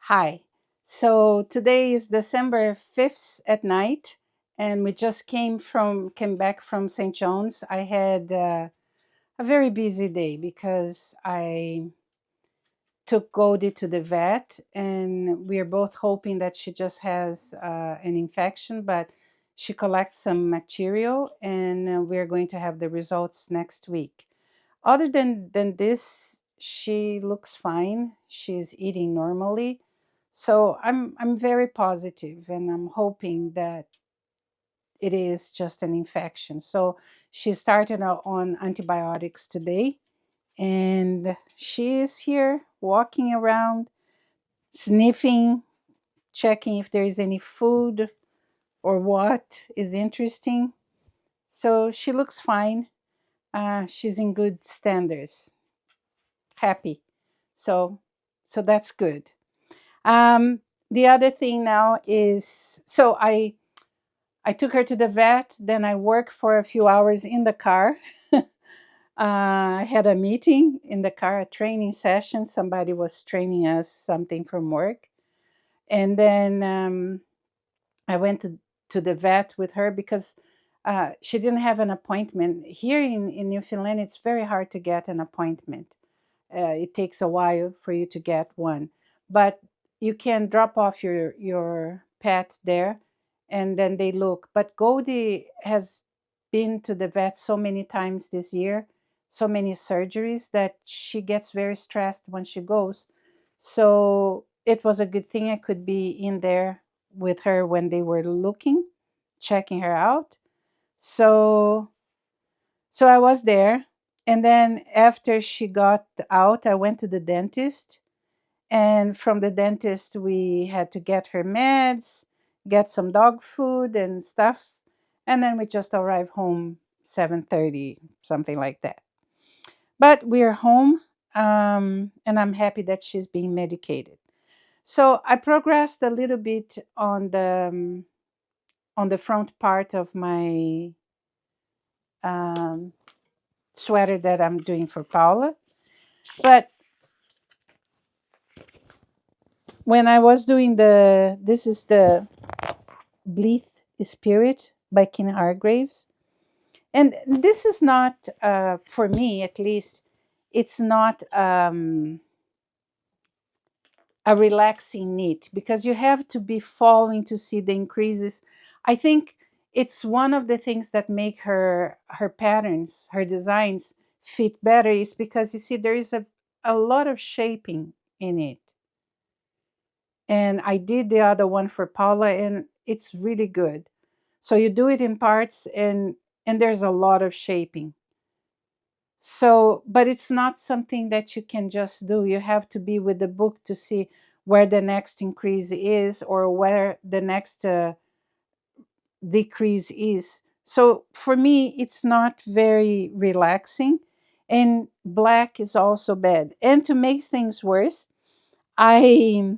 Hi. So today is December 5th at night, and we just came back from St. John's. I had a very busy day because I took Goldie to the vet, and we are both hoping that she just has an infection, but she collects some material, and we're going to have the results next week. Other than this, she looks fine. She's eating normally. So I'm very positive and I'm hoping that it is just an infection. So she started out on antibiotics today and she is here walking around, sniffing, checking if there is any food or what is interesting. So she looks fine. She's in good standards, happy. So so that's good. Um, the other thing now is I took her to the vet. Then I worked for a few hours in the car. I had a meeting in the car, a training session. Somebody was training us something from work, and then I went to the vet with her because she didn't have an appointment here in Newfoundland. It's very hard to get an appointment. It takes a while for you to get one, but you can drop off your pet there, and then they look. But Goldie has been to the vet so many times this year, so many surgeries that she gets very stressed when she goes. So it was a good thing I could be in there with her when they were looking, checking her out. So so I was there. And then after she got out, I went to the dentist. And from the dentist, we had to get her meds, get some dog food and stuff. And then we just arrived home 7:30, something like that. But we're home, and I'm happy that she's being medicated. So I progressed a little bit on the front part of my um, sweater that I'm doing for Paula. But when I was doing this is the Bleeth Spirit by Ken Hargraves. And this is not, for me at least, it's not a relaxing knit because you have to be following to see the increases. I think it's one of the things that make her patterns, her designs fit better is because you see there is a lot of shaping in it. And I did the other one for Paula, and it's really good. So you do it in parts, and there's a lot of shaping. So, but it's not something that you can just do. You have to be with the book to see where the next increase is or where the next decrease is. So for me, it's not very relaxing, and black is also bad. And to make things worse, I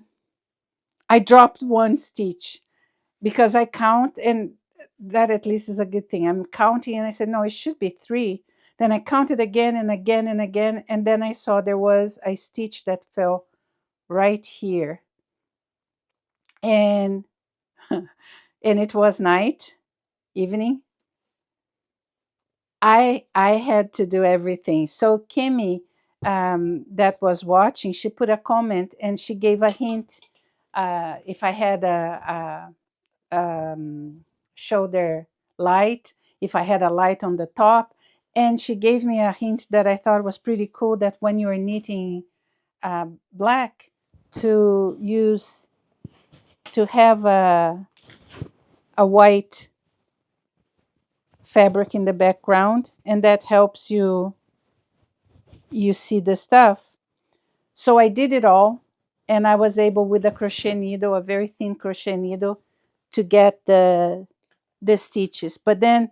I dropped one stitch because I count, and that at least is a good thing. I'm counting, and I said, no, it should be three. Then I counted again and again and again, and then I saw there was a stitch that fell right here, and and it was night, evening. I had to do everything. So Kimmy, that was watching, she put a comment and she gave a hint. If I had shoulder light, if I had a light on the top. And she gave me a hint that I thought was pretty cool that when you're knitting black, to use to have a white fabric in the background, and that helps you see the stuff. So I did it all, and I was able with a crochet needle, a very thin crochet needle, to get the stitches. But then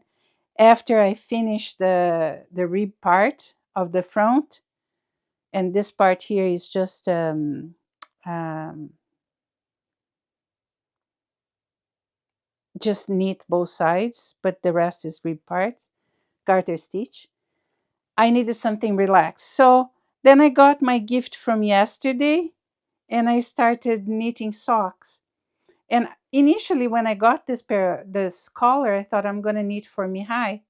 after I finished the rib part of the front, and this part here is um, just knit both sides, but the rest is rib parts, garter stitch. I needed something relaxed. So then I got my gift from yesterday, and I started knitting socks. And initially, when I got this collar, I thought I'm going to knit for Mihai.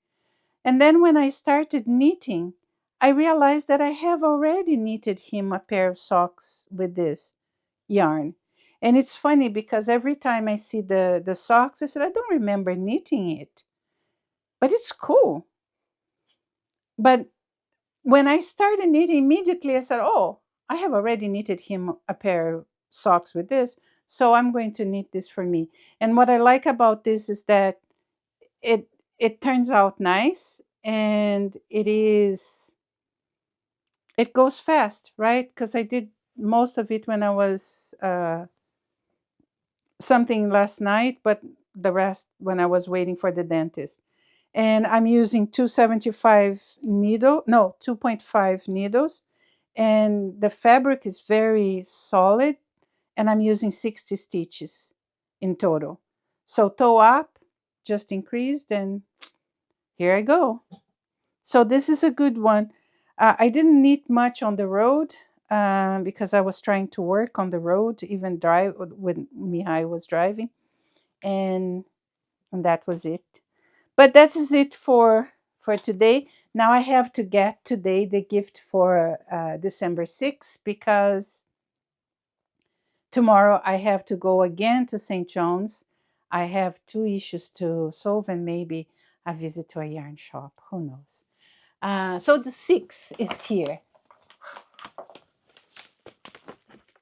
And then when I started knitting, I realized that I have already knitted him a pair of socks with this yarn. And it's funny because every time I see the socks, I said, I don't remember knitting it, but it's cool. But when I started knitting, immediately I said, oh, I have already knitted him a pair of socks with this, so I'm going to knit this for me. And what I like about this is that it it turns out nice, and it goes fast, right? Because I did most of it when I was something last night, but the rest when I was waiting for the dentist. And I'm using 275 needle, no, 2.5 needles, and the fabric is very solid, and I'm using 60 stitches in total. So toe up, just increased, and here I go. So this is a good one. I didn't knit much on the road because I was trying to work on the road, even drive when Mihai was driving, and that was it. But that is it for today. Now I have to get today the gift for December 6th because tomorrow I have to go again to St. John's. I have two issues to solve and maybe a visit to a yarn shop. Who knows? So the 6th is here.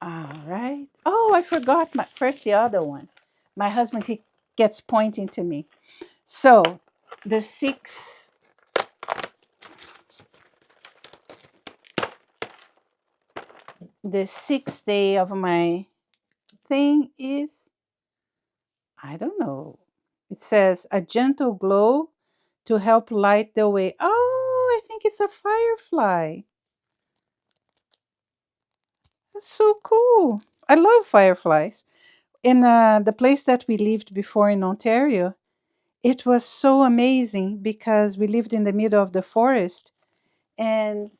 All right. Oh, I forgot the other one. My husband, he gets pointing to me. So the 6th, the 6th day of my thing is, I don't know. It says a gentle glow to help light the way. Oh, I think it's a firefly. That's so cool. I love fireflies. In the place that we lived before in Ontario, it was so amazing because we lived in the middle of the forest, and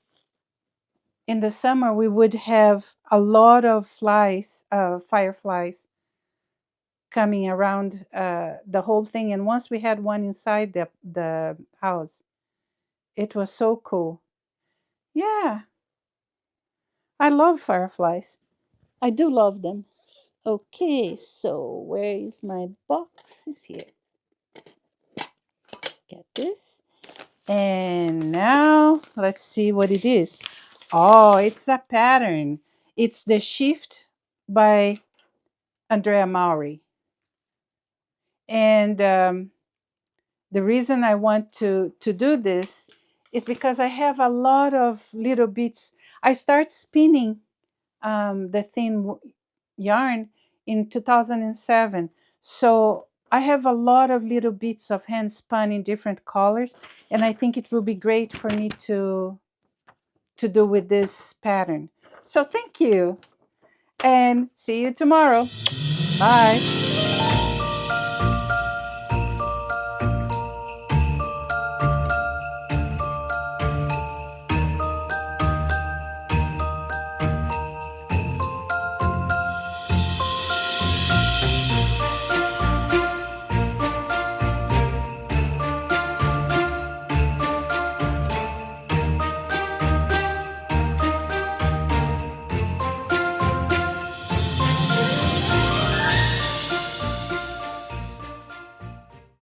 in the summer we would have a lot of fireflies coming around the whole thing. And once we had one inside the house, it was so cool. Yeah, I love fireflies. I do love them. Okay, so where is my box? Is here. Get this. And now let's see what it is. Oh, it's a pattern. It's the Shift by Andrea Maury. And the reason I want to do this is because I have a lot of little bits. I start spinning the thin yarn in 2007. So I have a lot of little bits of hand spun in different colors, and I think it will be great for me to do with this pattern. So thank you, and see you tomorrow. Bye.